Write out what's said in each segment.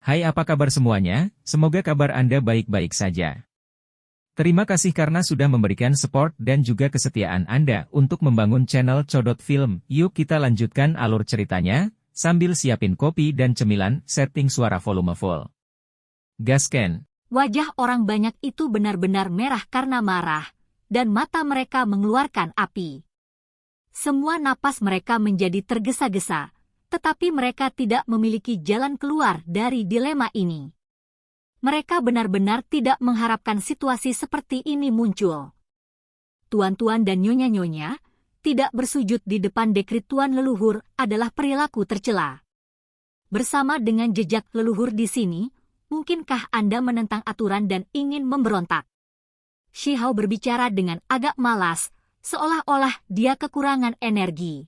Hai, apa kabar semuanya? Semoga kabar Anda baik-baik saja. Terima kasih karena sudah memberikan support dan juga kesetiaan Anda untuk membangun channel Codot Film. Yuk kita lanjutkan alur ceritanya, sambil siapin kopi dan cemilan, setting suara volume full. Gasken. Wajah orang banyak itu benar-benar merah karena marah, dan mata mereka mengeluarkan api. Semua napas mereka menjadi tergesa-gesa, tetapi mereka tidak memiliki jalan keluar dari dilema ini. Mereka benar-benar tidak mengharapkan situasi seperti ini muncul. Tuan-tuan dan nyonya-nyonya, tidak bersujud di depan dekrit tuan leluhur adalah perilaku tercela. Bersama dengan jejak leluhur di sini, mungkinkah Anda menentang aturan dan ingin memberontak? Shi Hao berbicara dengan agak malas, seolah-olah dia kekurangan energi.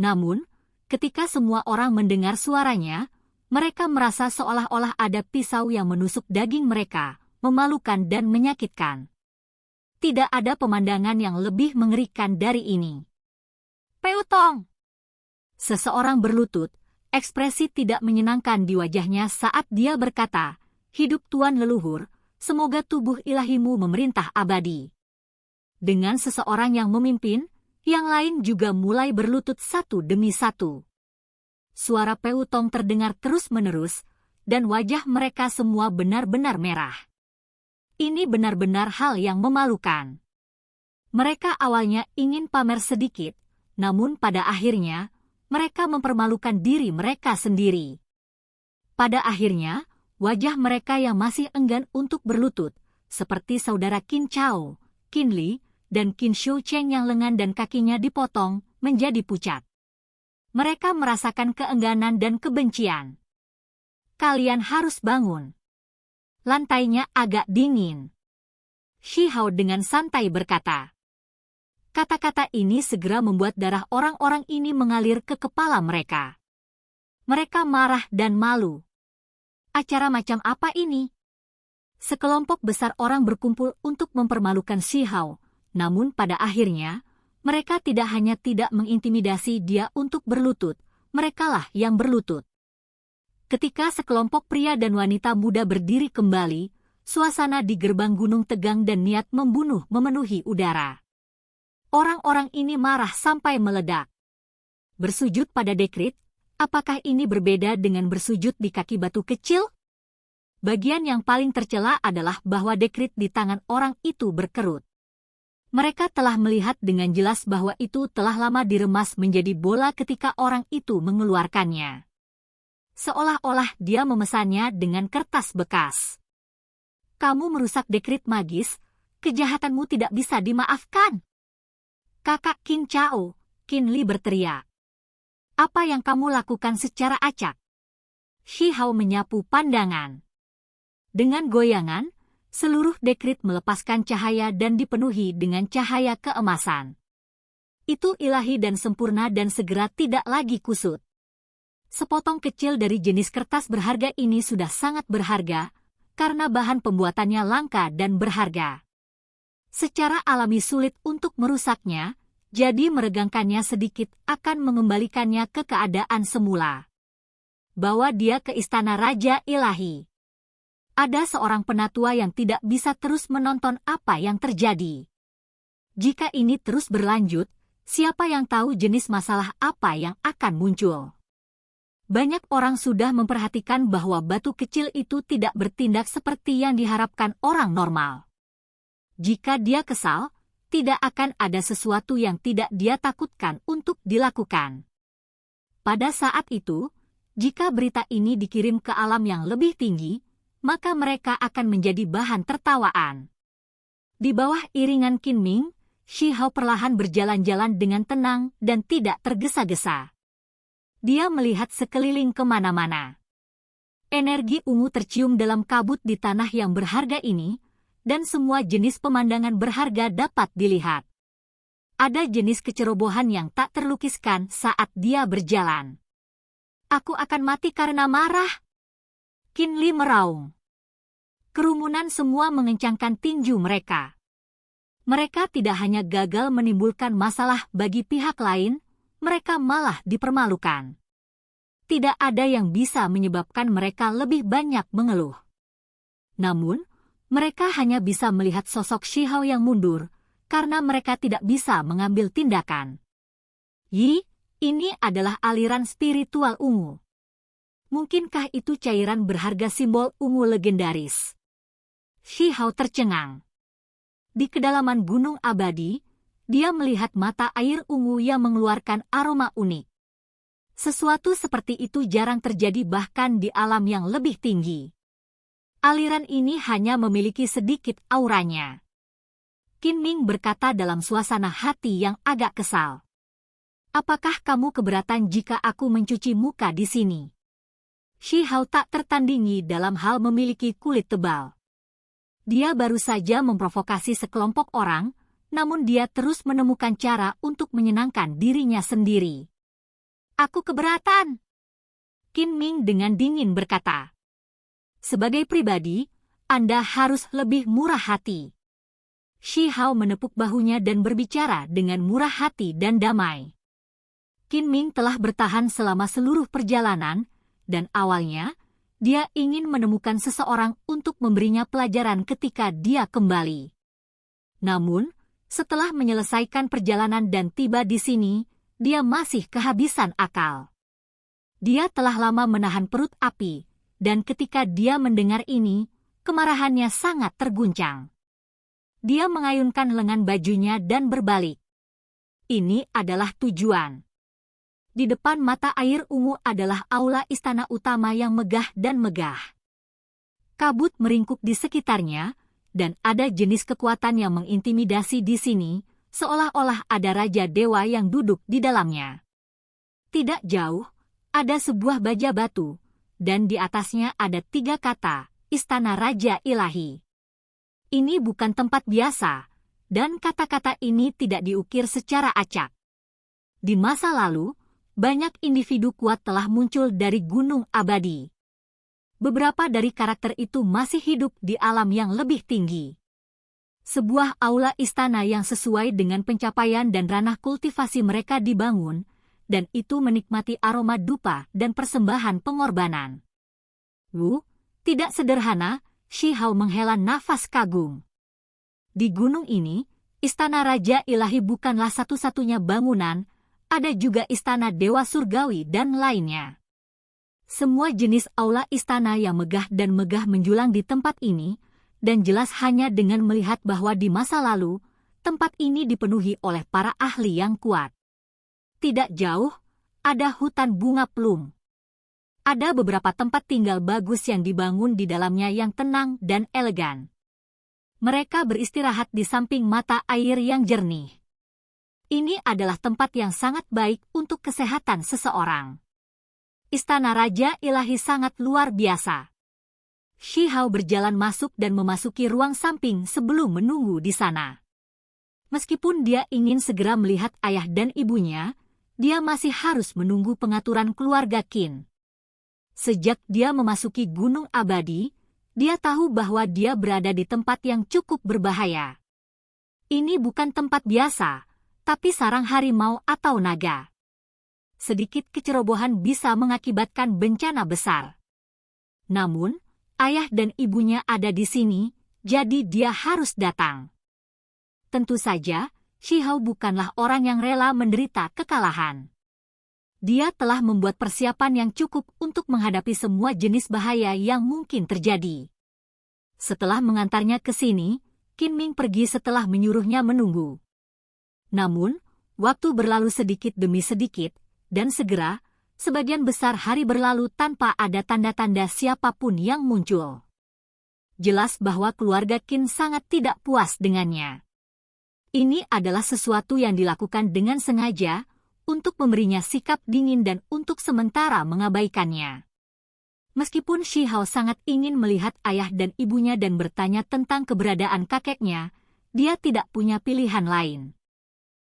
Namun, ketika semua orang mendengar suaranya, mereka merasa seolah-olah ada pisau yang menusuk daging mereka, memalukan dan menyakitkan. Tidak ada pemandangan yang lebih mengerikan dari ini. Peutong! Seseorang berlutut, ekspresi tidak menyenangkan di wajahnya saat dia berkata, "Hidup Tuan Leluhur, semoga tubuh ilahimu memerintah abadi." Dengan seseorang yang memimpin, yang lain juga mulai berlutut satu demi satu. Suara Peutong terdengar terus-menerus, dan wajah mereka semua benar-benar merah. Ini benar-benar hal yang memalukan. Mereka awalnya ingin pamer sedikit, namun pada akhirnya, mereka mempermalukan diri mereka sendiri. Pada akhirnya, wajah mereka yang masih enggan untuk berlutut, seperti saudara Qin Chao, Qin Li, dan Qin Shou Cheng yang lengan dan kakinya dipotong, menjadi pucat. Mereka merasakan keengganan dan kebencian. Kalian harus bangun. Lantainya agak dingin. Shi Hao dengan santai berkata. Kata-kata ini segera membuat darah orang-orang ini mengalir ke kepala mereka. Mereka marah dan malu. Acara macam apa ini? Sekelompok besar orang berkumpul untuk mempermalukan Shi Hao, namun pada akhirnya, mereka tidak hanya tidak mengintimidasi dia untuk berlutut, merekalah yang berlutut. Ketika sekelompok pria dan wanita muda berdiri kembali, suasana di gerbang gunung tegang dan niat membunuh memenuhi udara. Orang-orang ini marah sampai meledak. Bersujud pada dekrit, apakah ini berbeda dengan bersujud di kaki batu kecil? Bagian yang paling tercela adalah bahwa dekrit di tangan orang itu berkerut. Mereka telah melihat dengan jelas bahwa itu telah lama diremas menjadi bola ketika orang itu mengeluarkannya. Seolah-olah dia memesannya dengan kertas bekas. Kamu merusak dekrit magis, kejahatanmu tidak bisa dimaafkan. Kakak Qin Chao, Qin Li berteriak. Apa yang kamu lakukan secara acak? Shi Hao menyapu pandangan. Dengan goyangan, seluruh dekrit melepaskan cahaya dan dipenuhi dengan cahaya keemasan. Itu ilahi dan sempurna dan segera tidak lagi kusut. Sepotong kecil dari jenis kertas berharga ini sudah sangat berharga, karena bahan pembuatannya langka dan berharga. Secara alami sulit untuk merusaknya, jadi meregangkannya sedikit akan mengembalikannya ke keadaan semula. Bawa dia ke istana Raja Ilahi. Ada seorang penatua yang tidak bisa terus menonton apa yang terjadi. Jika ini terus berlanjut, siapa yang tahu jenis masalah apa yang akan muncul? Banyak orang sudah memperhatikan bahwa batu kecil itu tidak bertindak seperti yang diharapkan orang normal. Jika dia kesal, tidak akan ada sesuatu yang tidak dia takutkan untuk dilakukan. Pada saat itu, jika berita ini dikirim ke alam yang lebih tinggi, maka mereka akan menjadi bahan tertawaan. Di bawah iringan Qin Ming, Shi Hao perlahan berjalan-jalan dengan tenang dan tidak tergesa-gesa. Dia melihat sekeliling kemana-mana. Energi ungu tercium dalam kabut di tanah yang berharga ini, dan semua jenis pemandangan berharga dapat dilihat. Ada jenis kecerobohan yang tak terlukiskan saat dia berjalan. Aku akan mati karena marah. Qin Li meraung. Kerumunan semua mengencangkan tinju mereka. Mereka tidak hanya gagal menimbulkan masalah bagi pihak lain, mereka malah dipermalukan. tidak ada yang bisa menyebabkan mereka lebih banyak mengeluh. Namun, mereka hanya bisa melihat sosok Shihao yang mundur, karena mereka tidak bisa mengambil tindakan. Yi, ini adalah aliran spiritual ungu. Mungkinkah itu cairan berharga simbol ungu legendaris? Shihao tercengang. Di kedalaman gunung abadi, dia melihat mata air ungu yang mengeluarkan aroma unik. Sesuatu seperti itu jarang terjadi bahkan di alam yang lebih tinggi. Aliran ini hanya memiliki sedikit auranya. Qin Ming berkata dalam suasana hati yang agak kesal. Apakah kamu keberatan jika aku mencuci muka di sini? Shihao tak tertandingi dalam hal memiliki kulit tebal. Dia baru saja memprovokasi sekelompok orang, namun dia terus menemukan cara untuk menyenangkan dirinya sendiri. Aku keberatan. Qin Ming dengan dingin berkata. Sebagai pribadi, Anda harus lebih murah hati. Shihao menepuk bahunya dan berbicara dengan murah hati dan damai. Qin Ming telah bertahan selama seluruh perjalanan, dan awalnya, dia ingin menemukan seseorang untuk memberinya pelajaran ketika dia kembali. Namun, setelah menyelesaikan perjalanan dan tiba di sini, dia masih kehabisan akal. Dia telah lama menahan perut api, dan ketika dia mendengar ini, kemarahannya sangat terguncang. Dia mengayunkan lengan bajunya dan berbalik. Ini adalah tujuan. Di depan mata air ungu adalah aula istana utama yang megah dan megah. Kabut meringkuk di sekitarnya, dan ada jenis kekuatan yang mengintimidasi di sini, seolah-olah ada raja dewa yang duduk di dalamnya. Tidak jauh, ada sebuah baja batu, dan di atasnya ada 3 kata, Istana Raja Ilahi. Ini bukan tempat biasa, dan kata-kata ini tidak diukir secara acak. Di masa lalu, banyak individu kuat telah muncul dari gunung abadi. Beberapa dari karakter itu masih hidup di alam yang lebih tinggi. Sebuah aula istana yang sesuai dengan pencapaian dan ranah kultivasi mereka dibangun, dan itu menikmati aroma dupa dan persembahan pengorbanan. Tidak sederhana, Shihao menghela nafas kagum. Di gunung ini, Istana Raja Ilahi bukanlah satu-satunya bangunan, ada juga Istana Dewa Surgawi dan lainnya. Semua jenis aula istana yang megah dan megah menjulang di tempat ini, dan jelas hanya dengan melihat bahwa di masa lalu, tempat ini dipenuhi oleh para ahli yang kuat. Tidak jauh, ada hutan bunga plum. Ada beberapa tempat tinggal bagus yang dibangun di dalamnya yang tenang dan elegan. Mereka beristirahat di samping mata air yang jernih. Ini adalah tempat yang sangat baik untuk kesehatan seseorang. Istana Raja Ilahi sangat luar biasa. Shihao berjalan masuk dan memasuki ruang samping sebelum menunggu di sana. Meskipun dia ingin segera melihat ayah dan ibunya, dia masih harus menunggu pengaturan keluarga Qin. Sejak dia memasuki Gunung Abadi, dia tahu bahwa dia berada di tempat yang cukup berbahaya. Ini bukan tempat biasa, tapi sarang harimau atau naga. Sedikit kecerobohan bisa mengakibatkan bencana besar. Namun, ayah dan ibunya ada di sini, jadi dia harus datang. Tentu saja, Shihao bukanlah orang yang rela menderita kekalahan. Dia telah membuat persiapan yang cukup untuk menghadapi semua jenis bahaya yang mungkin terjadi. Setelah mengantarnya ke sini, Qin Ming pergi setelah menyuruhnya menunggu. Namun, waktu berlalu sedikit demi sedikit, dan segera, sebagian besar hari berlalu tanpa ada tanda-tanda siapapun yang muncul. Jelas bahwa keluarga Qin sangat tidak puas dengannya. Ini adalah sesuatu yang dilakukan dengan sengaja, untuk memberinya sikap dingin dan untuk sementara mengabaikannya. Meskipun Shihao sangat ingin melihat ayah dan ibunya dan bertanya tentang keberadaan kakeknya, dia tidak punya pilihan lain.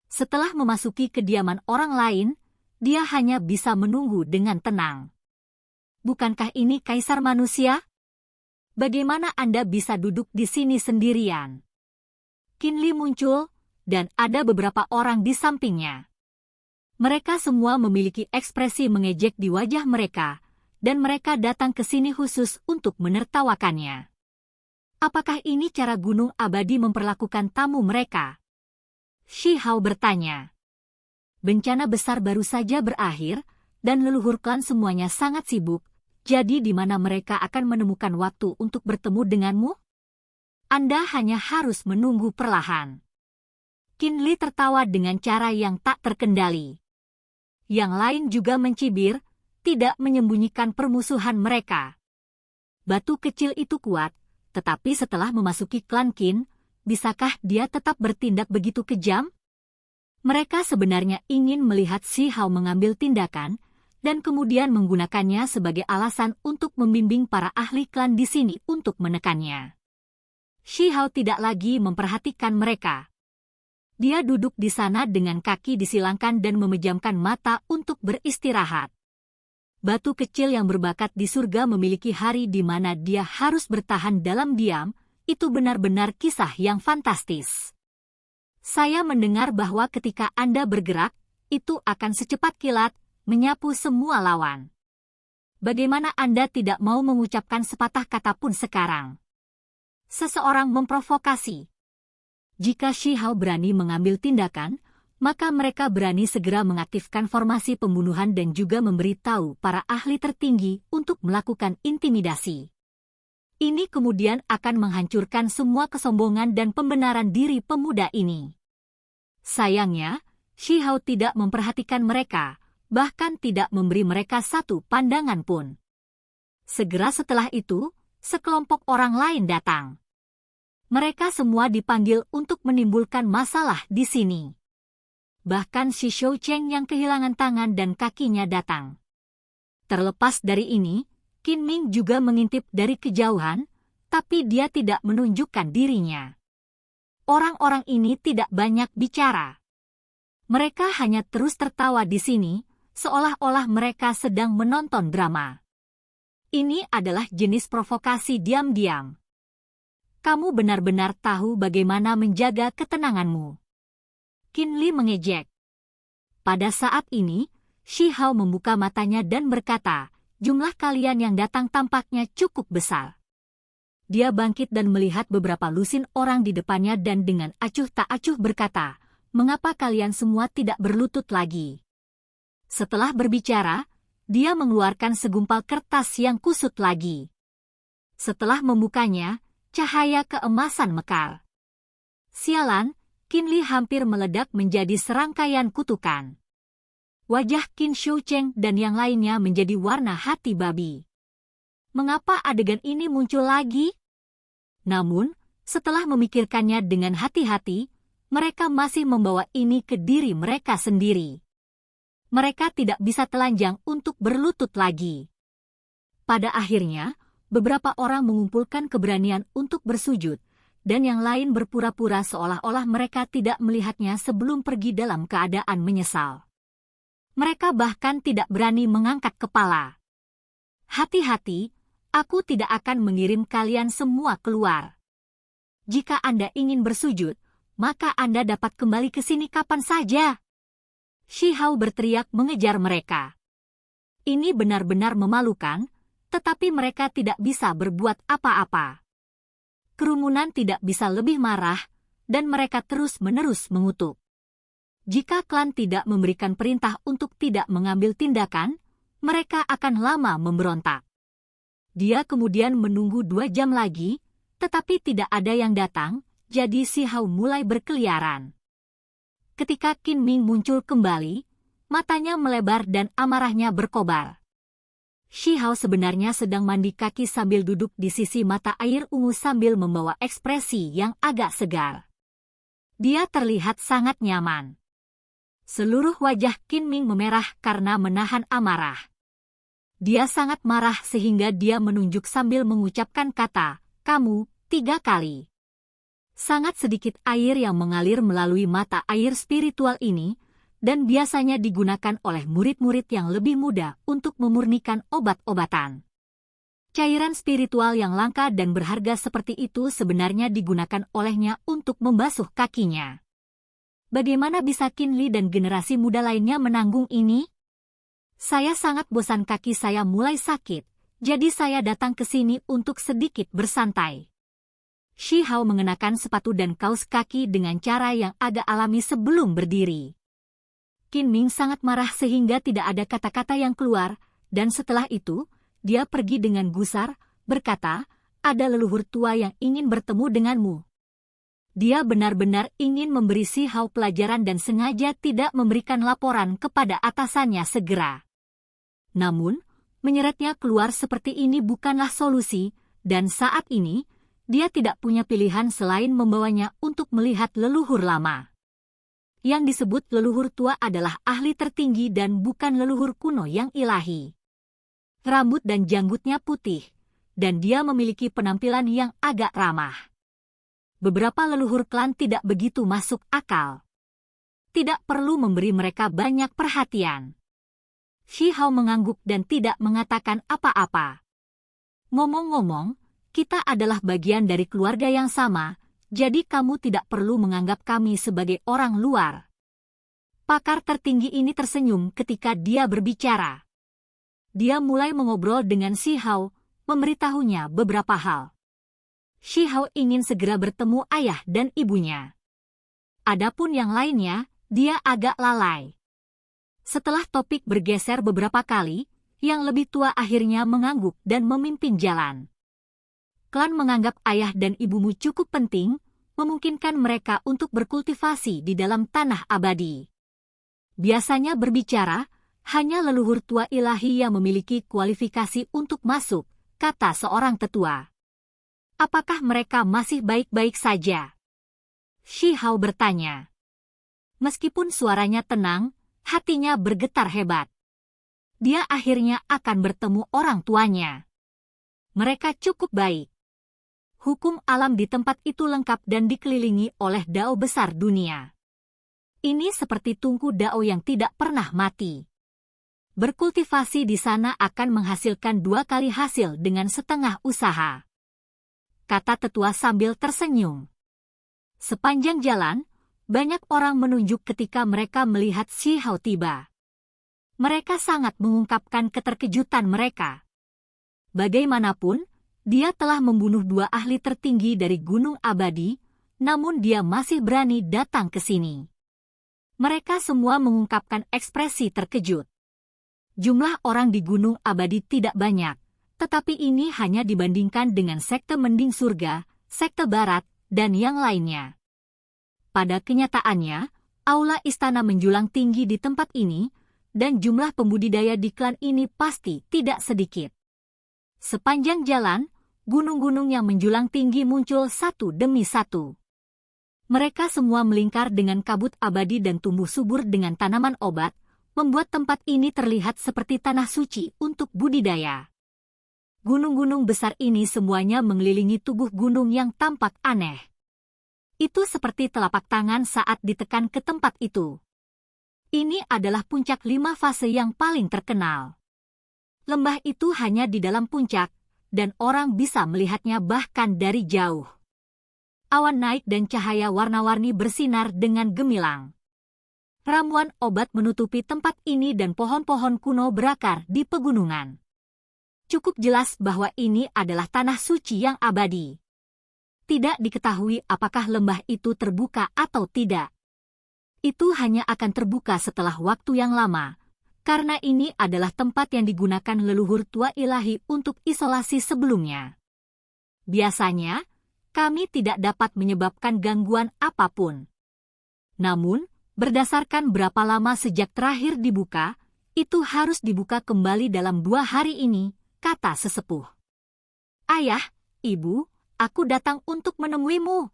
Setelah memasuki kediaman orang lain, dia hanya bisa menunggu dengan tenang. Bukankah ini kaisar manusia? Bagaimana Anda bisa duduk di sini sendirian? Qin Li muncul, dan ada beberapa orang di sampingnya. Mereka semua memiliki ekspresi mengejek di wajah mereka, dan mereka datang ke sini khusus untuk menertawakannya. Apakah ini cara Gunung Abadi memperlakukan tamu mereka? Shi Hao bertanya. Bencana besar baru saja berakhir, dan leluhur klan semuanya sangat sibuk, jadi di mana mereka akan menemukan waktu untuk bertemu denganmu? Anda hanya harus menunggu perlahan. Qin Li tertawa dengan cara yang tak terkendali. Yang lain juga mencibir, tidak menyembunyikan permusuhan mereka. Batu kecil itu kuat, tetapi setelah memasuki klan Qin, bisakah dia tetap bertindak begitu kejam? Mereka sebenarnya ingin melihat Shi Hao mengambil tindakan, dan kemudian menggunakannya sebagai alasan untuk membimbing para ahli klan di sini untuk menekannya. Shi Hao tidak lagi memperhatikan mereka. Dia duduk di sana dengan kaki disilangkan dan memejamkan mata untuk beristirahat. Batu kecil yang berbakat di surga memiliki hari di mana dia harus bertahan dalam diam, itu benar-benar kisah yang fantastis. Saya mendengar bahwa ketika Anda bergerak, itu akan secepat kilat, menyapu semua lawan. Bagaimana Anda tidak mau mengucapkan sepatah kata pun sekarang? Seseorang memprovokasi. Jika Shi Hao berani mengambil tindakan, maka mereka berani segera mengaktifkan formasi pembunuhan dan juga memberitahu para ahli tertinggi untuk melakukan intimidasi. Ini kemudian akan menghancurkan semua kesombongan dan pembenaran diri pemuda ini. Sayangnya, Shi Hao tidak memperhatikan mereka, bahkan tidak memberi mereka satu pandangan pun. Segera setelah itu, sekelompok orang lain datang. Mereka semua dipanggil untuk menimbulkan masalah di sini. Bahkan Shi Shoucheng yang kehilangan tangan dan kakinya datang. Terlepas dari ini, Qin Ming juga mengintip dari kejauhan, tapi dia tidak menunjukkan dirinya. Orang-orang ini tidak banyak bicara. Mereka hanya terus tertawa di sini, seolah-olah mereka sedang menonton drama. Ini adalah jenis provokasi diam-diam. Kamu benar-benar tahu bagaimana menjaga ketenanganmu. Qin Li mengejek. Pada saat ini, Shi Hao membuka matanya dan berkata, jumlah kalian yang datang tampaknya cukup besar. Dia bangkit dan melihat beberapa lusin orang di depannya dan dengan acuh tak acuh berkata, mengapa kalian semua tidak berlutut lagi? Setelah berbicara, dia mengeluarkan segumpal kertas yang kusut lagi. Setelah membukanya, cahaya keemasan mekar. Sialan, Qin Li hampir meledak menjadi serangkaian kutukan. Wajah Qin Shoucheng dan yang lainnya menjadi warna hati babi. Mengapa adegan ini muncul lagi? Namun, setelah memikirkannya dengan hati-hati, mereka masih membawa ini ke diri mereka sendiri. Mereka tidak bisa telanjang untuk berlutut lagi. Pada akhirnya, beberapa orang mengumpulkan keberanian untuk bersujud, dan yang lain berpura-pura seolah-olah mereka tidak melihatnya sebelum pergi dalam keadaan menyesal. Mereka bahkan tidak berani mengangkat kepala. Hati-hati, aku tidak akan mengirim kalian semua keluar. Jika Anda ingin bersujud, maka Anda dapat kembali ke sini kapan saja. Shi Hao berteriak mengejar mereka. Ini benar-benar memalukan, tetapi mereka tidak bisa berbuat apa-apa. Kerumunan tidak bisa lebih marah, dan mereka terus-menerus mengutuk. Jika klan tidak memberikan perintah untuk tidak mengambil tindakan, mereka akan lama memberontak. Dia kemudian menunggu 2 jam lagi, tetapi tidak ada yang datang, jadi Shi Hao mulai berkeliaran. Ketika Qin Ming muncul kembali, matanya melebar dan amarahnya berkobar. Shi Hao sebenarnya sedang mandi kaki sambil duduk di sisi mata air ungu sambil membawa ekspresi yang agak segar. Dia terlihat sangat nyaman. Seluruh wajah Qin Ming memerah karena menahan amarah. Dia sangat marah sehingga dia menunjuk sambil mengucapkan kata, "Kamu," 3 kali. Sangat sedikit air yang mengalir melalui mata air spiritual ini, dan biasanya digunakan oleh murid-murid yang lebih muda untuk memurnikan obat-obatan. Cairan spiritual yang langka dan berharga seperti itu sebenarnya digunakan olehnya untuk membasuh kakinya. Bagaimana bisa Qin Li dan generasi muda lainnya menanggung ini? Saya sangat bosan, kaki saya mulai sakit, jadi saya datang ke sini untuk sedikit bersantai. Shi Hao mengenakan sepatu dan kaos kaki dengan cara yang agak alami sebelum berdiri. Qin Ming sangat marah sehingga tidak ada kata-kata yang keluar, dan setelah itu, dia pergi dengan gusar, berkata, ada leluhur tua yang ingin bertemu denganmu. Dia benar-benar ingin memberi Shi Hao pelajaran dan sengaja tidak memberikan laporan kepada atasannya segera. Namun, menyeretnya keluar seperti ini bukanlah solusi, dan saat ini, dia tidak punya pilihan selain membawanya untuk melihat leluhur lama. Yang disebut leluhur tua adalah ahli tertinggi dan bukan leluhur kuno yang ilahi. Rambut dan janggutnya putih, dan dia memiliki penampilan yang agak ramah. Beberapa leluhur klan tidak begitu masuk akal. Tidak perlu memberi mereka banyak perhatian. Shi Hao mengangguk dan tidak mengatakan apa-apa. Ngomong-ngomong, kita adalah bagian dari keluarga yang sama, jadi kamu tidak perlu menganggap kami sebagai orang luar. Pakar tertinggi ini tersenyum ketika dia berbicara. Dia mulai mengobrol dengan Shi Hao, memberitahunya beberapa hal. Shi Hao ingin segera bertemu ayah dan ibunya. Adapun yang lainnya, dia agak lalai. Setelah topik bergeser beberapa kali, yang lebih tua akhirnya mengangguk dan memimpin jalan. Klan menganggap ayah dan ibumu cukup penting, memungkinkan mereka untuk berkultivasi di dalam tanah abadi. Biasanya berbicara, hanya leluhur tua ilahi yang memiliki kualifikasi untuk masuk, kata seorang tetua. Apakah mereka masih baik-baik saja? Shi Hao bertanya. Meskipun suaranya tenang, hatinya bergetar hebat. Dia akhirnya akan bertemu orang tuanya. Mereka cukup baik. Hukum alam di tempat itu lengkap dan dikelilingi oleh dao besar dunia. Ini seperti tungku dao yang tidak pernah mati. Berkultivasi di sana akan menghasilkan 2 kali hasil dengan setengah usaha, kata tetua sambil tersenyum. Sepanjang jalan, banyak orang menunjuk ketika mereka melihat Shi Hao tiba. Mereka sangat mengungkapkan keterkejutan mereka. Bagaimanapun, dia telah membunuh 2 ahli tertinggi dari Gunung Abadi, namun dia masih berani datang ke sini. Mereka semua mengungkapkan ekspresi terkejut. Jumlah orang di Gunung Abadi tidak banyak, tetapi ini hanya dibandingkan dengan sekte Mending Surga, sekte Barat, dan yang lainnya. Pada kenyataannya, aula istana menjulang tinggi di tempat ini, dan jumlah pembudidaya di klan ini pasti tidak sedikit. Sepanjang jalan, gunung-gunung yang menjulang tinggi muncul satu demi satu. Mereka semua melingkar dengan kabut abadi dan tumbuh subur dengan tanaman obat, membuat tempat ini terlihat seperti tanah suci untuk budidaya. Gunung-gunung besar ini semuanya mengelilingi tubuh gunung yang tampak aneh. Itu seperti telapak tangan saat ditekan ke tempat itu. Ini adalah puncak 5 fase yang paling terkenal. Lembah itu hanya di dalam puncak, dan orang bisa melihatnya bahkan dari jauh. Awan naik dan cahaya warna-warni bersinar dengan gemilang. Ramuan obat menutupi tempat ini dan pohon-pohon kuno berakar di pegunungan. Cukup jelas bahwa ini adalah tanah suci yang abadi. Tidak diketahui apakah lembah itu terbuka atau tidak. Itu hanya akan terbuka setelah waktu yang lama, karena ini adalah tempat yang digunakan leluhur tua ilahi untuk isolasi sebelumnya. Biasanya, kami tidak dapat menyebabkan gangguan apapun. Namun, berdasarkan berapa lama sejak terakhir dibuka, itu harus dibuka kembali dalam 2 hari ini, kata sesepuh. Ayah, ibu, aku datang untuk menemuimu.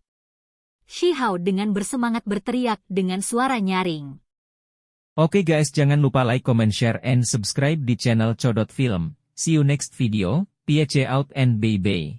Shi Hao dengan bersemangat berteriak dengan suara nyaring. Oke guys, jangan lupa like, comment, share, and subscribe di channel Codot Film. See you next video, peace out and bye-bye.